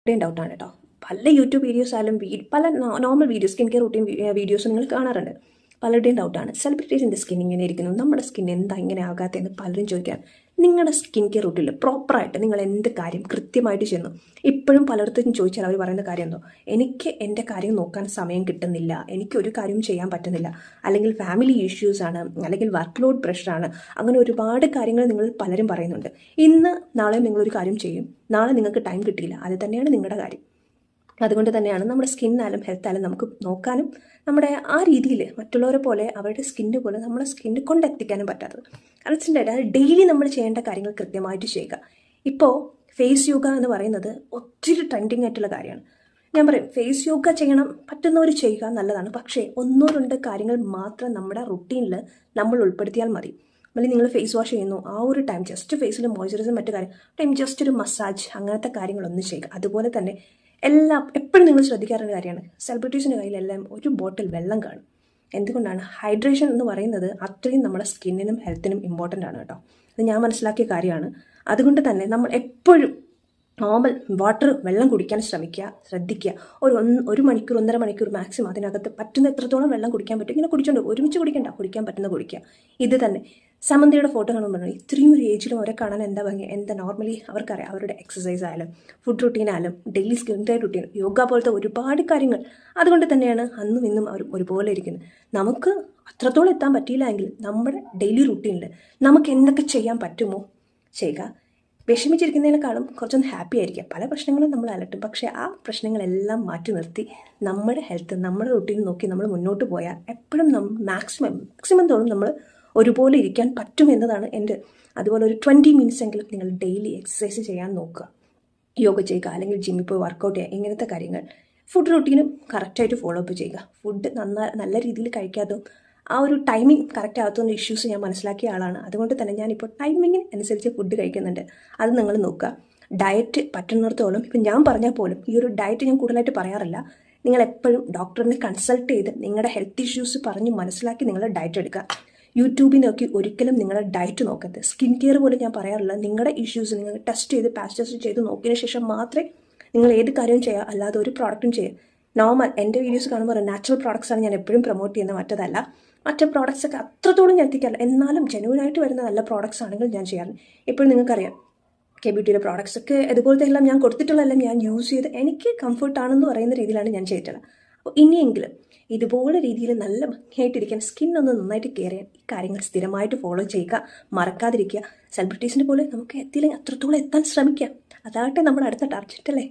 പലരുടെയും ഡൗട്ടാണ് കേട്ടോ. പല യൂട്യൂബ് വീഡിയോസ് ആയാലും പല normal videos skin care routine videos നിങ്ങൾ കാണാറുണ്ട്. പലരുടെയും ഡൗട്ടാണ്, സെലിബ്രിറ്റീസിൻ്റെ സ്കിൻ ഇങ്ങനെ ഇരിക്കുന്നു, നമ്മുടെ സ്കിൻ എന്താ ഇങ്ങനെ ആകാത്തതെന്ന് പലരും ചോദിക്കാൻ. നിങ്ങളുടെ സ്കിൻ കെയർ റൂട്ടീനിൽ പ്രോപ്പറായിട്ട് നിങ്ങൾ എന്ത് കാര്യം കൃത്യമായിട്ട് ചെയ്യുന്നു? ഇപ്പോഴും പലയിടത്തും ചോദിച്ചാൽ അവർ പറയുന്ന കാര്യം എന്തോ, എനിക്ക് എൻ്റെ കാര്യം നോക്കാൻ സമയം കിട്ടുന്നില്ല, എനിക്കൊരു കാര്യവും ചെയ്യാൻ പറ്റുന്നില്ല, അല്ലെങ്കിൽ ഫാമിലി ഇഷ്യൂസ് ആണ്, അല്ലെങ്കിൽ വർക്ക് ലോഡ് പ്രഷറാണ്, അങ്ങനെ ഒരുപാട് കാര്യങ്ങൾ നിങ്ങൾ പലരും പറയുന്നുണ്ട്. ഇന്ന് നാളെ നിങ്ങളൊരു കാര്യം ചെയ്യും, നാളെ നിങ്ങൾക്ക് ടൈം കിട്ടിയില്ല, അത് തന്നെയാണ് നിങ്ങളുടെ കാര്യം. അതുകൊണ്ട് തന്നെയാണ് നമ്മുടെ സ്കിന്നായാലും ഹെൽത്തായാലും നമുക്ക് നോക്കാനും നമ്മുടെ ആ രീതിയിൽ മറ്റുള്ളവരെ പോലെ അവരുടെ സ്കിന്ന് പോലെ നമ്മുടെ സ്കിന്ന് കൊണ്ടെത്തിക്കാനും പറ്റാത്തത്. കാരണം വെച്ചിട്ടുണ്ടെങ്കിൽ അത് ഡെയിലി നമ്മൾ ചെയ്യേണ്ട കാര്യങ്ങൾ കൃത്യമായിട്ട് ചെയ്യുക. ഇപ്പോൾ ഫേസ് യോഗ എന്ന് പറയുന്നത് ഒത്തിരി ട്രെൻഡിങ് ആയിട്ടുള്ള കാര്യമാണ്. ഞാൻ പറയും, ഫേസ് യോഗ ചെയ്യണം, പറ്റുന്നവർ ചെയ്യുക, നല്ലതാണ്. പക്ഷേ 1-2 കാര്യങ്ങൾ മാത്രം നമ്മുടെ റുട്ടീനിൽ നമ്മൾ ഉൾപ്പെടുത്തിയാൽ മതി. അല്ലെങ്കിൽ നിങ്ങൾ ഫേസ് വാഷ് ചെയ്യുന്നു, ആ ഒരു ടൈം ജസ്റ്റ് ഫേസിൽ മോയ്സ്ചറൈസും മറ്റു ടൈം ജസ്റ്റ് ഒരു മസാജ്, അങ്ങനത്തെ കാര്യങ്ങളൊന്നും ചെയ്യുക. അതുപോലെ തന്നെ എപ്പോഴും നിങ്ങൾ ശ്രദ്ധിക്കാറുള്ള കാര്യമാണ്, സെലിബ്രിറ്റീസിൻ്റെ കയ്യിലെല്ലാം ഒരു ബോട്ടിൽ വെള്ളം കാണും. എന്തുകൊണ്ടാണ്? ഹൈഡ്രേഷൻ എന്ന് പറയുന്നത് അത്രയും നമ്മുടെ സ്കിന്നിനും ഹെൽത്തിനും ഇമ്പോർട്ടൻ്റ് ആണ് കേട്ടോ. അത് ഞാൻ മനസ്സിലാക്കിയ കാര്യമാണ്. അതുകൊണ്ട് തന്നെ നമ്മൾ എപ്പോഴും നോർമൽ വെള്ളം കുടിക്കാൻ ശ്രദ്ധിക്കുക. ഒരു മണിക്കൂർ 1.5 മണിക്കൂർ മാക്സിമം അതിനകത്ത് പറ്റുന്ന എത്രത്തോളം വെള്ളം കുടിക്കാൻ പറ്റും ഇങ്ങനെ കുടിച്ചോണ്ട്, ഒരുമിച്ച് കുടിക്കാൻ പറ്റുന്ന കുടിക്കുക. ഇത് തന്നെ സമന്തിയുടെ ഫോട്ടോ കാണുമ്പോൾ പറഞ്ഞു, ഇത്രയും ഒരു ഏജിലും അവരെ കാണാൻ എന്താ ഭംഗി, എന്താ നോർമലി അവർക്കറിയാം അവരുടെ എക്സസൈസ് ആയാലും ഫുഡ് റുട്ടീൻ ആയാലും daily skin care routine, yoga പോലത്തെ ഒരുപാട് കാര്യങ്ങൾ. അതുകൊണ്ട് തന്നെയാണ് അന്നും ഇന്നും അവർ ഒരുപോലെ ഇരിക്കുന്നത്. നമുക്ക് അത്രത്തോളം എത്താൻ പറ്റിയില്ല എങ്കിൽ നമ്മുടെ ഡെയിലി റുട്ടീനിൽ നമുക്ക് എന്തൊക്കെ ചെയ്യാൻ പറ്റുമോ ചെയ്യുക. വിഷമിച്ചിരിക്കുന്നതിനേക്കാളും കുറച്ചൊന്ന് ഹാപ്പി ആയിരിക്കുക. പല പ്രശ്നങ്ങളും നമ്മൾ അലട്ടും, പക്ഷേ ആ പ്രശ്നങ്ങളെല്ലാം മാറ്റി നിർത്തി നമ്മുടെ ഹെൽത്ത്, നമ്മുടെ റുട്ടീൻ നോക്കി നമ്മൾ മുന്നോട്ട് പോയാൽ എപ്പോഴും മാക്സിമം തോറും നമ്മൾ ഒരുപോലെ ഇരിക്കാൻ പറ്റും എന്നതാണ് എൻ്റെ. അതുപോലെ ഒരു 20 മിനിറ്റ്സ് എങ്കിലും നിങ്ങൾ ഡെയിലി എക്സസൈസ് ചെയ്യാൻ നോക്കുക, യോഗ ചെയ്യുക, അല്ലെങ്കിൽ ജിമ്മിൽ പോയി വർക്കൗട്ട് ചെയ്യുക. ഇങ്ങനത്തെ കാര്യങ്ങൾ ഫുഡ് റുട്ടീനും കറക്റ്റായിട്ട് ഫോളോ അപ്പ് ചെയ്യുക. ഫുഡ് നല്ല രീതിയിൽ കഴിക്കാതും ആ ഒരു ടൈമിംഗ് കറക്റ്റ് ആകാത്തതിൻ്റെ ഇഷ്യൂസ് ഞാൻ മനസ്സിലാക്കിയ ആളാണ്. അതുകൊണ്ട് തന്നെ ഞാനിപ്പോൾ ടൈമിങ്ങിന് അനുസരിച്ച് ഫുഡ് കഴിക്കുന്നുണ്ട്. അത് നിങ്ങൾ നോക്കുക. ഡയറ്റ് പറ്റുന്നിടത്തോളം ഇപ്പം ഞാൻ പറഞ്ഞാൽ പോലും ഈ ഒരു ഡയറ്റ് ഞാൻ കൂടുതലായിട്ട് പറയാറില്ല. നിങ്ങൾ എപ്പോഴും ഡോക്ടറിനെ കൺസൾട്ട് ചെയ്ത് നിങ്ങളുടെ ഹെൽത്ത് ഇഷ്യൂസ് പറഞ്ഞ് മനസ്സിലാക്കി നിങ്ങൾ ഡയറ്റ് എടുക്കുക. യൂട്യൂബിൽ നോക്കി ഒരിക്കലും നിങ്ങളുടെ ഡയറ്റ് നോക്കരുത്. സ്കിൻ കെയർ പോലും ഞാൻ പറയാറില്ല. നിങ്ങളുടെ ഇഷ്യൂസ് നിങ്ങൾ ടെസ്റ്റ് ചെയ്ത് പാച്ച് ടെസ്റ്റ് ചെയ്ത് നോക്കിയതിന് ശേഷം മാത്രമേ നിങ്ങൾ ഏത് കാര്യവും ചെയ്യുക, അല്ലാതെ ഒരു പ്രോഡക്റ്റും ചെയ്യുക. നോർമൽ എൻ്റെ വീഡിയോസ് കാണുമ്പോൾ നാച്ചുറൽ പ്രോഡക്ട്സാണ് ഞാൻ എപ്പോഴും പ്രൊമോട്ട് ചെയ്യുന്നത്, മറ്റേ പ്രോഡക്ട്സ് ഒക്കെ അത്രത്തോളം ഞാൻ എത്തിക്കാറില്ല. എന്നാലും ജെനുവിനായിട്ട് വരുന്ന നല്ല പ്രോഡക്ട്സ് ആണെങ്കിൽ ഞാൻ ചെയ്യാറുണ്ട്. ഇപ്പോഴും നിങ്ങൾക്കറിയാം കെബ്യൂട്ടിയുടെ പ്രോഡക്ട്സ് ഒക്കെ ഇതുപോലത്തെ എല്ലാം ഞാൻ കൊടുത്തിട്ടുള്ളതെല്ലാം ഞാൻ യൂസ് ചെയ്ത് എനിക്ക് കംഫർട്ടാണെന്ന് പറയുന്ന രീതിയിലാണ് ഞാൻ ചെയ്തിട്ടുള്ളത്. അപ്പോൾ ഇനിയെങ്കിലും ഇതുപോലെ രീതിയിൽ നല്ല ഭംഗിയായിട്ടിരിക്കാൻ, സ്കിൻ ഒന്ന് നന്നായിട്ട് കെയർ ചെയ്യാൻ ഈ കാര്യങ്ങൾ സ്ഥിരമായിട്ട് ഫോളോ ചെയ്യുക, മറക്കാതിരിക്കുക. സെലിബ്രിറ്റീസിനെ പോലെ നമുക്ക് എത്തിയില്ലെങ്കിൽ അത്രത്തോളം എത്താൻ ശ്രമിക്കാം. അതാകട്ടെ നമ്മുടെ അടുത്ത ടാർഗറ്റ് അല്ലേ.